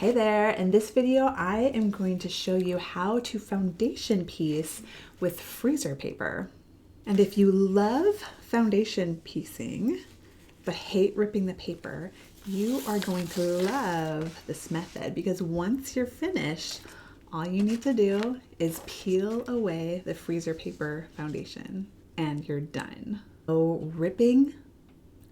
Hey there, in this video I am going to show you how to foundation piece with freezer paper. And if you love foundation piecing but hate ripping the paper, you are going to love this method because once you're finished, all you need to do is peel away the freezer paper foundation and you're done. No ripping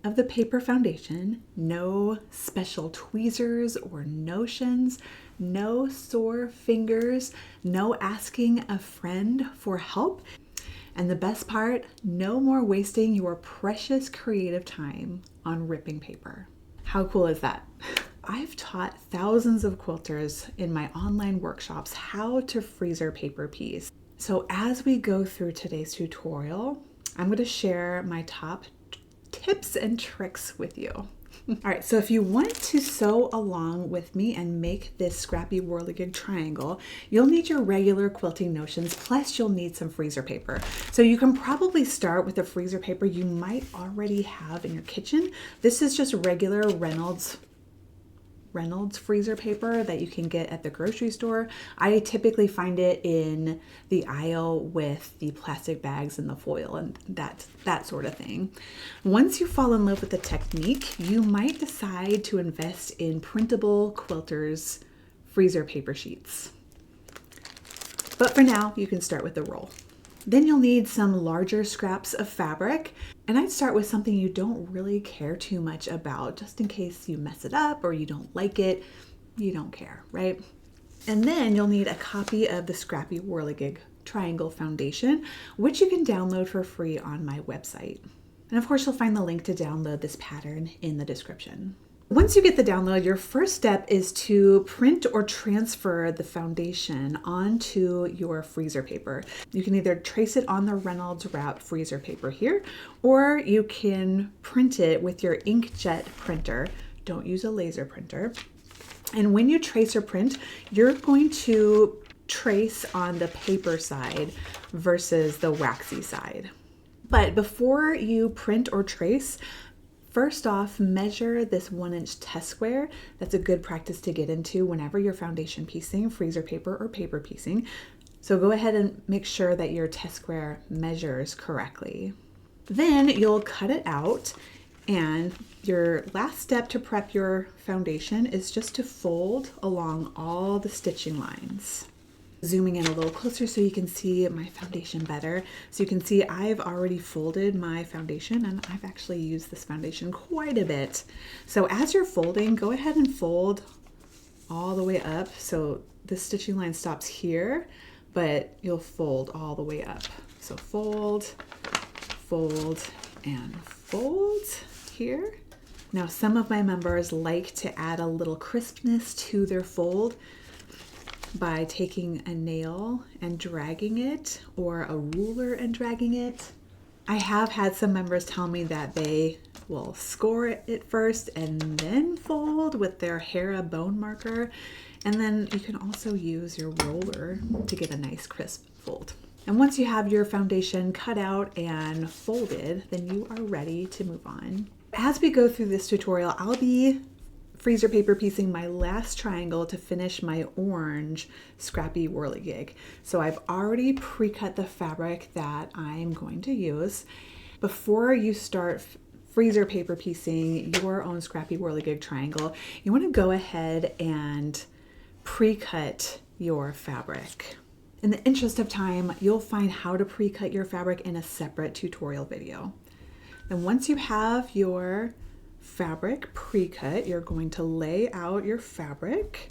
of the paper foundation, no special tweezers or notions, no sore fingers, no asking a friend for help, and the best part, no more wasting your precious creative time on ripping paper. How cool is that? I've taught thousands of quilters in my online workshops how to freezer paper piece. So as we go through today's tutorial, I'm going to share my top tips and tricks with you. All right, so if you want to sew along with me and make this Scrappy Whirligig triangle, you'll need your regular quilting notions, plus you'll need some freezer paper. So you can probably start with the freezer paper you might already have in your kitchen. This is just regular Reynolds freezer paper that you can get at the grocery store. I typically find it in the aisle with the plastic bags and the foil and that sort of thing. Once you fall in love with the technique, you might decide to invest in printable quilters freezer paper sheets. But for now, you can start with the roll. Then you'll need some larger scraps of fabric, and I'd start with something you don't really care too much about, just in case you mess it up or you don't like it, you don't care, right? And then you'll need a copy of the Scrappy Whirligig Triangle Foundation, which you can download for free on my website. And of course, you'll find the link to download this pattern in the description. Once you get the download, your first step is to print or transfer the foundation onto your freezer paper. You can either trace it on the Reynolds wrapped freezer paper here, or you can print it with your inkjet printer. Don't use a laser printer. And when you trace or print, you're going to trace on the paper side versus the waxy side. But before you print or trace, first off, measure this 1-inch test square. That's a good practice to get into whenever you're foundation piecing, freezer paper, or paper piecing. So go ahead and make sure that your test square measures correctly. Then you'll cut it out, and your last step to prep your foundation is just to fold along all the stitching lines. Zooming in a little closer so you can see my foundation better. So you can see I've already folded my foundation, and I've actually used this foundation quite a bit. So as you're folding, go ahead and fold all the way up. So the stitching line stops here, but you'll fold all the way up. So fold, fold, and fold here. Now some of my members like to add a little crispness to their fold by taking a nail and dragging it, or a ruler and dragging it. I have had some members tell me that they will score it first and then fold with their Hera bone marker. And then you can also use your roller to get a nice crisp fold. And once you have your foundation cut out and folded, then you are ready to move on. As we go through this tutorial, I'll be freezer paper piecing my last triangle to finish my orange Scrappy Whirligig. So I've already pre-cut the fabric that I'm going to use. Before you start freezer paper piecing your own Scrappy Whirligig triangle, you want to go ahead and pre-cut your fabric. In the interest of time, you'll find how to pre-cut your fabric in a separate tutorial video. And once you have your fabric pre-cut, you're going to lay out your fabric.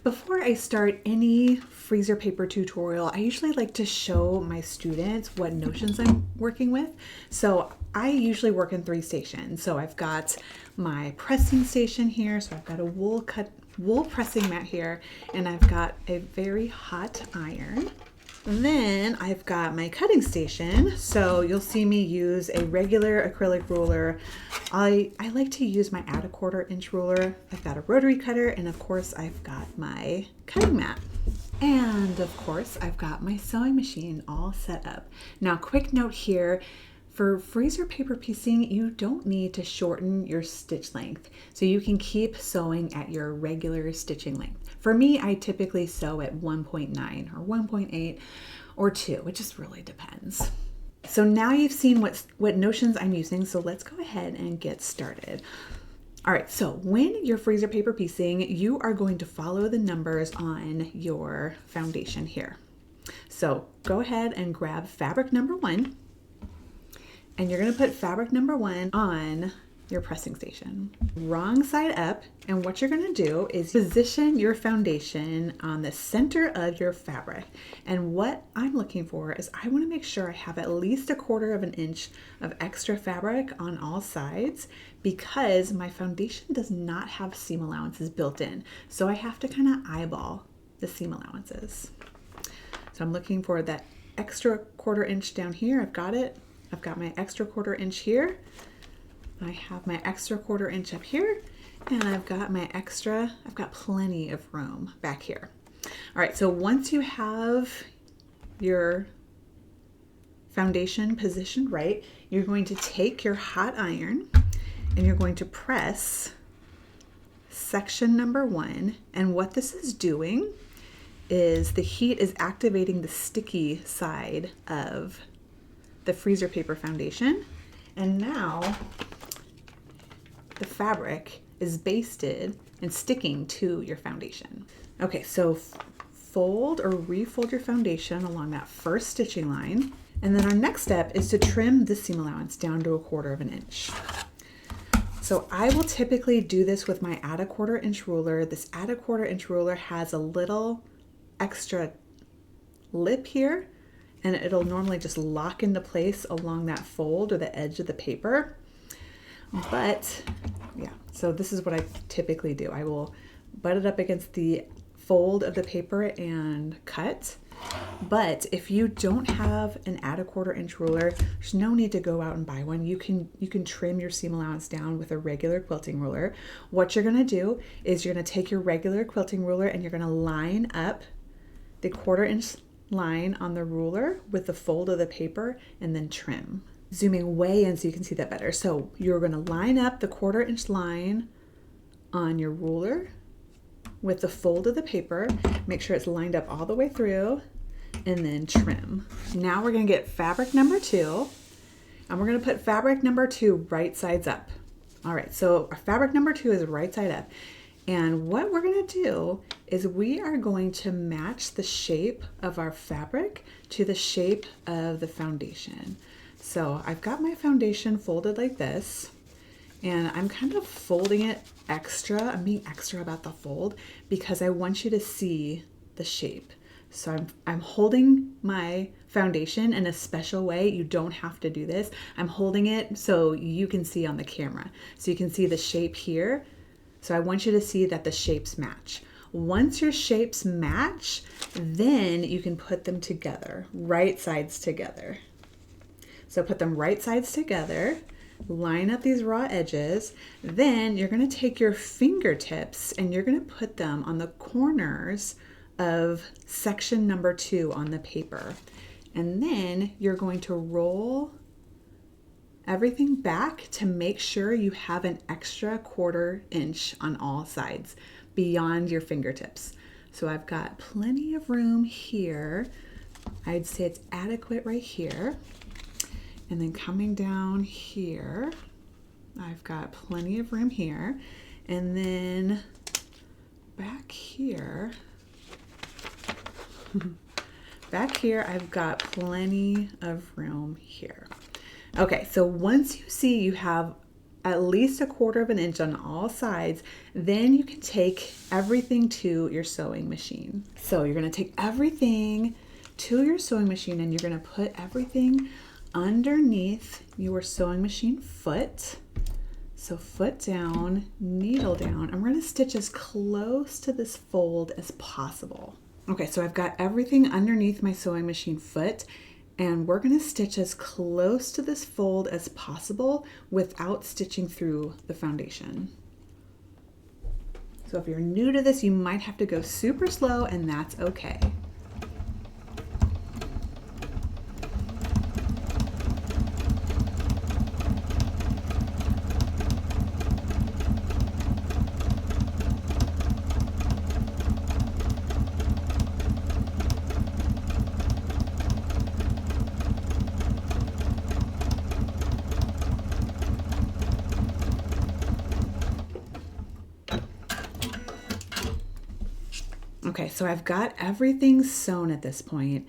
Before I start any freezer paper tutorial, I usually like to show my students what notions I'm working with. So I usually work in 3 stations. So I've got my pressing station here. So I've got a wool pressing mat here, and I've got a very hot iron. Then I've got my cutting station. So you'll see me use a regular acrylic ruler. I like to use my 1/4 inch ruler. I've got a rotary cutter, and of course I've got my cutting mat. And of course I've got my sewing machine all set up. Now, quick note here, For freezer paper piecing, you don't need to shorten your stitch length, so you can keep sewing at your regular stitching length. For me, I typically sew at 1.9 or 1.8 or 2. It just really depends. So now you've seen what notions I'm using, so let's go ahead and get started. All right, so when you're freezer paper piecing, you are going to follow the numbers on your foundation here. So go ahead and grab fabric number 1, and you're gonna put fabric number 1 on your pressing station. Wrong side up, and what you're gonna do is position your foundation on the center of your fabric. And what I'm looking for is I wanna make sure I have at least 1/4 of an inch of extra fabric on all sides, because my foundation does not have seam allowances built in. So I have to kind of eyeball the seam allowances. So I'm looking for that extra 1/4 inch down here. I've got it. I've got my extra 1/4 inch here. I have my extra 1/4 inch up here, and I've got plenty of room back here. All right, so once you have your foundation positioned right, you're going to take your hot iron and you're going to press section number 1. And what this is doing is the heat is activating the sticky side of the freezer paper foundation. And now the fabric is basted and sticking to your foundation. Okay, so fold or refold your foundation along that first stitching line. And then our next step is to trim the seam allowance down to 1/4 of an inch. So I will typically do this with my add 1/4 inch ruler. This add 1/4 inch ruler has a little extra lip here, and it'll normally just lock into place along that fold or the edge of the paper. But yeah, so this is what I typically do. I will butt it up against the fold of the paper and cut. But if you don't have an add 1/4 inch ruler, there's no need to go out and buy one. You can trim your seam allowance down with a regular quilting ruler. What you're gonna do is you're gonna take your regular quilting ruler and you're gonna line up the 1/4 inch line on the ruler with the fold of the paper and then trim. Zooming way in so you can see that better. So you're gonna line up the 1/4 inch line on your ruler with the fold of the paper. Make sure it's lined up all the way through, and then trim. Now we're gonna get fabric number 2, and we're gonna put fabric number 2 right sides up. All right, so our fabric number 2 is right side up. And what we're gonna do is we are going to match the shape of our fabric to the shape of the foundation. So I've got my foundation folded like this, and I'm kind of folding it extra. I'm being extra about the fold because I want you to see the shape. So I'm holding my foundation in a special way. You don't have to do this. I'm holding it so you can see on the camera. So you can see the shape here. So I want you to see that the shapes match. Once your shapes match, then you can put them together, right sides together. So put them right sides together, line up these raw edges. Then you're gonna take your fingertips and you're gonna put them on the corners of section number 2 on the paper. And then you're going to roll everything back to make sure you have an extra 1/4 inch on all sides beyond your fingertips. So I've got plenty of room here. I'd say it's adequate right here. And then coming down here, I've got plenty of room here. And then back here, I've got plenty of room here. Okay, so once you see you have at least 1/4 of an inch on all sides, then you can take everything to your sewing machine. So you're gonna take everything to your sewing machine and you're gonna put everything underneath your sewing machine foot. So foot down, needle down. I'm gonna stitch as close to this fold as possible. Okay, so I've got everything underneath my sewing machine foot, and we're gonna stitch as close to this fold as possible without stitching through the foundation. So if you're new to this, you might have to go super slow, and that's okay. Okay, so I've got everything sewn at this point,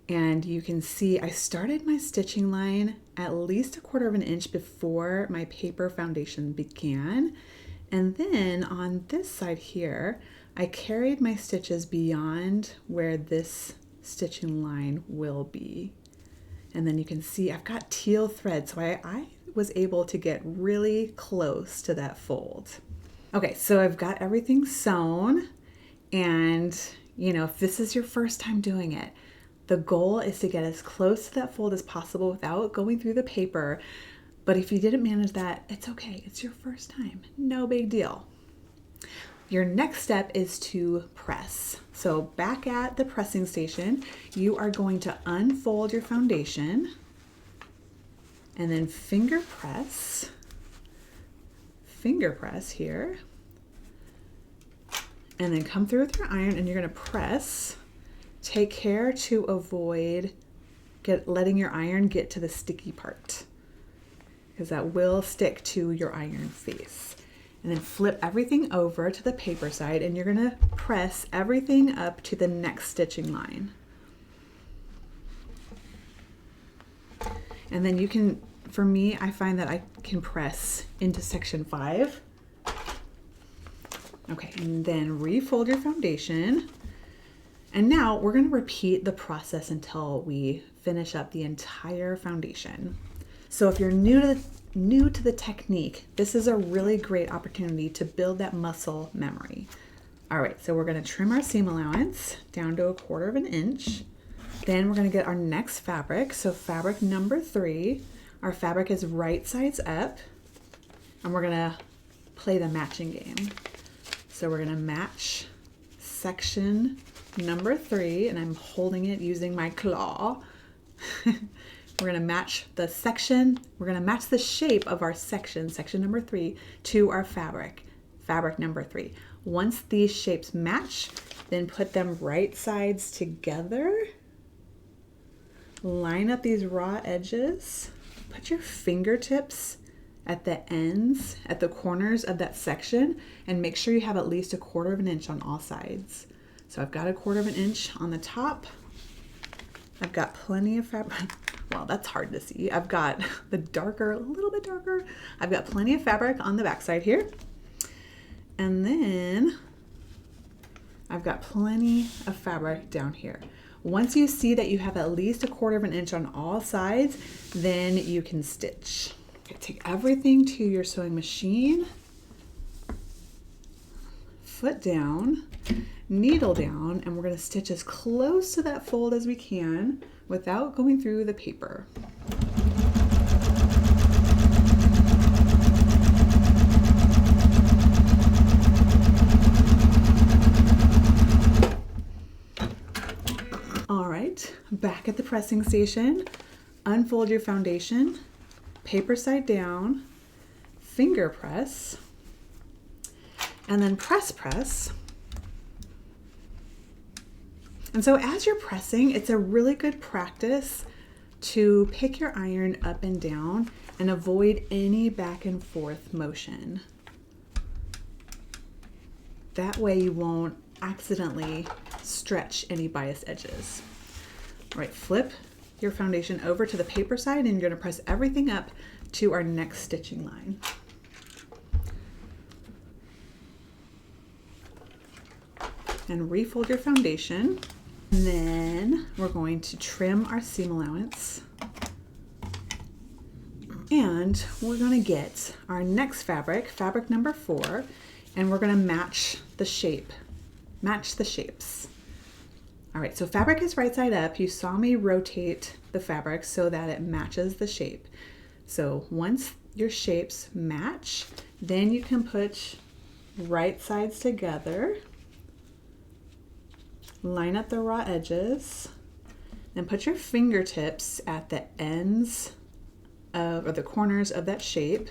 and you can see I started my stitching line at least 1/4 of an inch before my paper foundation began. And then on this side here, I carried my stitches beyond where this stitching line will be. And then you can see I've got teal thread, so I was able to get really close to that fold. Okay, so I've got everything sewn, and you know, if this is your first time doing it, the goal is to get as close to that fold as possible without going through the paper. But if you didn't manage that, it's okay. It's your first time. No big deal. Your next step is to press. So back at the pressing station, you are going to unfold your foundation and then finger press here, and then come through with your iron, and you're going to press. Take care to avoid letting your iron get to the sticky part, because that will stick to your iron face. And then flip everything over to the paper side, and you're going to press everything up to the next stitching line. And then you can, for me, I find that I can press into section 5. Okay, and then refold your foundation. And now we're going to repeat the process until we finish up the entire foundation. So if you're new to the technique, this is a really great opportunity to build that muscle memory. All right, so we're going to trim our seam allowance down to 1/4 of an inch. Then we're going to get our next fabric. So fabric number 3, our fabric is right sides up, and we're going to play the matching game. So we're going to match section number 3, and I'm holding it using my claw. We're going to match the section, we're going to match the shape of our section number 3, to our fabric number 3. Once these shapes match, then put them right sides together. Line up these raw edges. Put your fingertips at the ends, at the corners of that section, and make sure you have at least 1/4 of an inch on all sides. So I've got 1/4 of an inch on the top. I've got plenty of fabric. Well, that's hard to see. I've got the darker, a little bit darker. I've got plenty of fabric on the back side here. And then I've got plenty of fabric down here. Once you see that you have at least 1/4 of an inch on all sides, then you can stitch. Okay, take everything to your sewing machine, foot down, needle down, and we're going to stitch as close to that fold as we can without going through the paper. All right, back at the pressing station, unfold your foundation, paper side down, finger press, and then press. And so as you're pressing, it's a really good practice to pick your iron up and down and avoid any back and forth motion. That way you won't accidentally stretch any bias edges. All right, flip your foundation over to the paper side, and you're going to press everything up to our next stitching line. And refold your foundation. And then we're going to trim our seam allowance. And we're going to get our next fabric, fabric number 4, and we're going to match the shape, match the shapes. All right, so fabric is right side up. You saw me rotate the fabric so that it matches the shape. So once your shapes match, then you can put right sides together, line up the raw edges, and put your fingertips at the ends of, or the corners of that shape,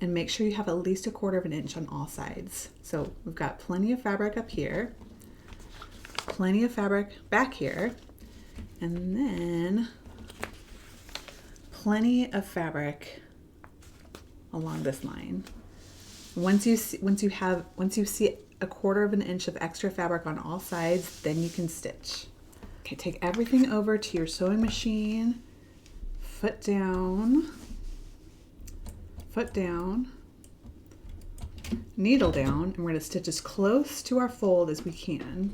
and make sure you have at least 1/4 of an inch on all sides. So we've got plenty of fabric up here, plenty of fabric back here, and then plenty of fabric along this line. Once you see a 1/4 of an inch of extra fabric on all sides, then you can stitch. Okay, take everything over to your sewing machine, foot down, needle down, and we're going to stitch as close to our fold as we can.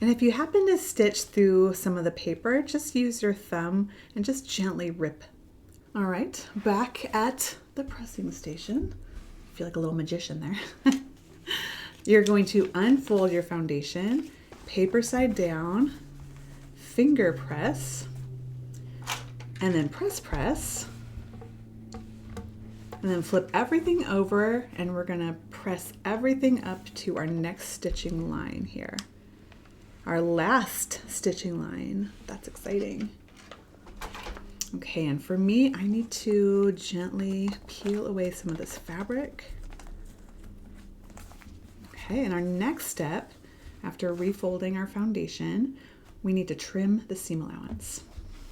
And if you happen to stitch through some of the paper, just use your thumb and just gently rip. All right, back at the pressing station. I feel like a little magician there. You're going to unfold your foundation, paper side down, finger press, and then press, and then flip everything over, and we're gonna press everything up to our next stitching line here. Our last stitching line. That's exciting. Okay, and for me, I need to gently peel away some of this fabric. Okay, and our next step, after refolding our foundation, we need to trim the seam allowance.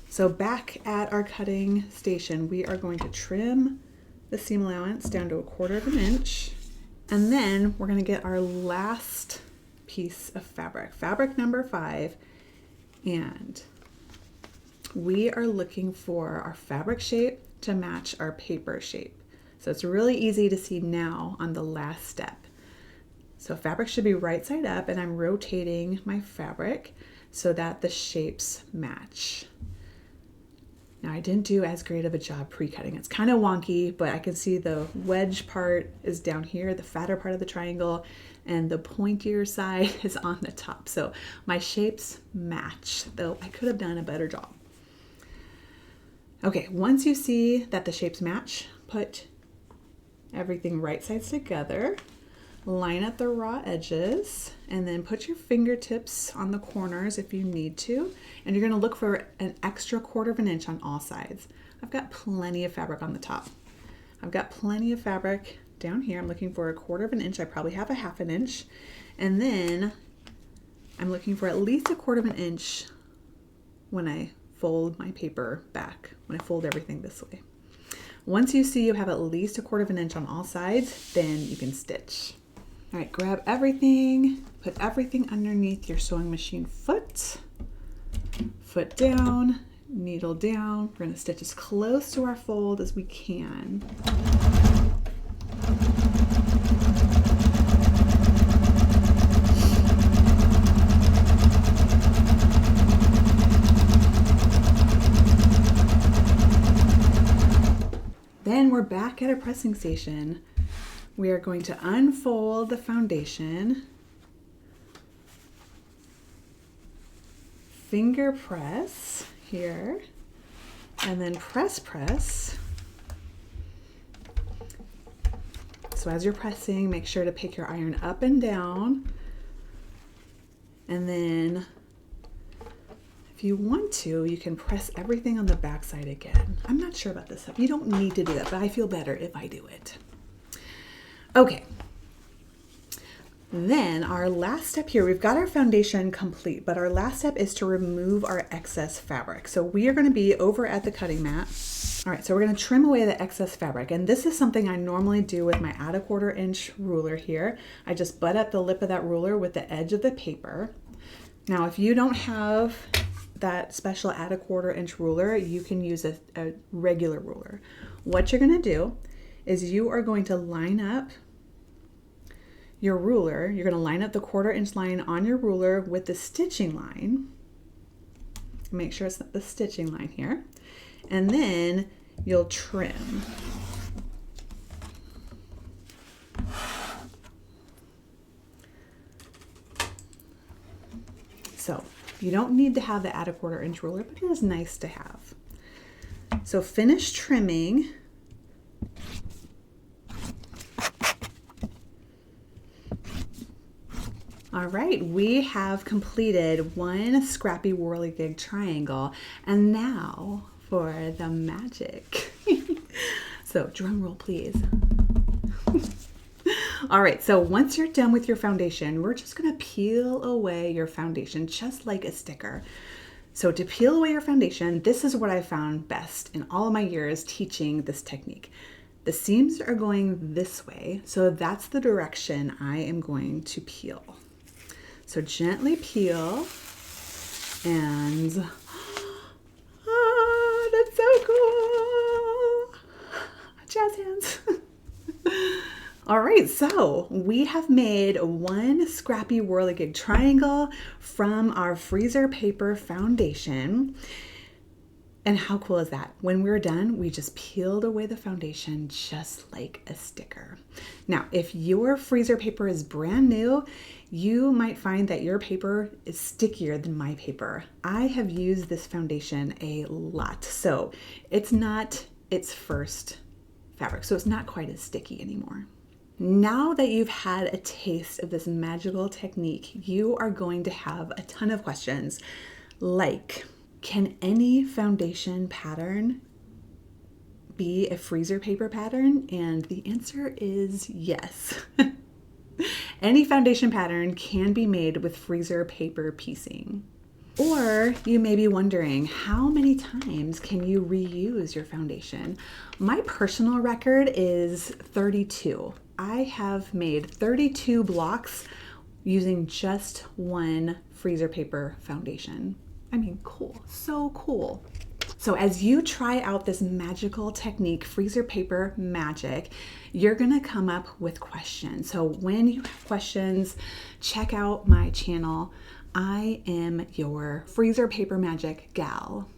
So back at our cutting station, we are going to trim the seam allowance down to a 1/4 of an inch, and then we're gonna get our last piece of fabric number 5, and we are looking for our fabric shape to match our paper shape. So it's really easy to see now on the last step. So fabric should be right side up, and I'm rotating my fabric so that the shapes match. Now I didn't do as great of a job pre-cutting. It's kind of wonky, but I can see the wedge part is down here, the fatter part of the triangle, and the pointier side is on the top. So my shapes match, though I could have done a better job. Okay, once you see that the shapes match, put everything right sides together, line up the raw edges, and then put your fingertips on the corners if you need to. And you're gonna look for an extra 1/4 of an inch on all sides. I've got plenty of fabric on the top. I've got plenty of fabric down here. I'm looking for a 1/4 of an inch. I probably have a 1/2 an inch. And then I'm looking for at least a 1/4 of an inch when I fold my paper back, when I fold everything this way. Once you see you have at least a 1/4 of an inch on all sides, then you can stitch. All right, grab everything, put everything underneath your sewing machine foot down, needle down. We're gonna stitch as close to our fold as we can. Then we're back at our pressing station. We are going to unfold the foundation, finger press here, and then press. So as you're pressing, make sure to pick your iron up and down. And then if you want to, you can press everything on the back side again. I'm not sure about this stuff. You don't need to do that, but I feel better if I do it. Okay, then our last step here, we've got our foundation complete, but our last step is to remove our excess fabric. So we are going to be over at the cutting mat. All right, so we're going to trim away the excess fabric, and this is something I normally do with my 1/4 inch ruler here. I just butt up the lip of that ruler with the edge of the paper. Now, if you don't have that special 1/4 inch ruler, you can use a regular ruler. What you're going to do is you are going to line up your ruler. You're going to line up the 1/4 inch line on your ruler with the stitching line. Make sure it's the stitching line here. And then you'll trim. So you don't need to have the 1/4 inch ruler, but it is nice to have. So finish trimming. All right, we have completed one Scrappy Whirligig triangle, and now for the magic. So drum roll, please. All right, so once you're done with your foundation, we're just gonna peel away your foundation just like a sticker. So to peel away your foundation, this is what I found best in all of my years teaching this technique. The seams are going this way, so that's the direction I am going to peel. So gently peel, and that's so cool. Jazz hands. All right, so we have made one Scrappy Whirligig triangle from our freezer paper foundation. And how cool is that? When we were done, we just peeled away the foundation just like a sticker. Now, if your freezer paper is brand new, you might find that your paper is stickier than my paper. I have used this foundation a lot, so it's not its first fabric, so it's not quite as sticky anymore. Now that you've had a taste of this magical technique, you are going to have a ton of questions like, can any foundation pattern be a freezer paper pattern? And the answer is yes. Any foundation pattern can be made with freezer paper piecing. Or you may be wondering, how many times can you reuse your foundation? My personal record is 32. I have made 32 blocks using just one freezer paper foundation. I mean, cool, so cool. So as you try out this magical technique, freezer paper magic, you're gonna come up with questions. So when you have questions, check out my channel. I am your freezer paper magic gal.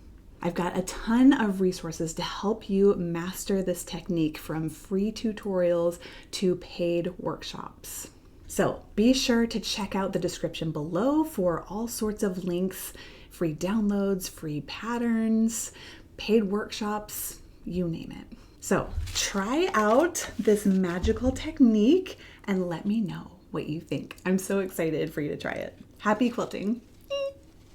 I've got a ton of resources to help you master this technique, from free tutorials to paid workshops. So be sure to check out the description below for all sorts of links, free downloads, free patterns, paid workshops, you name it. So try out this magical technique and let me know what you think. I'm so excited for you to try it. Happy quilting!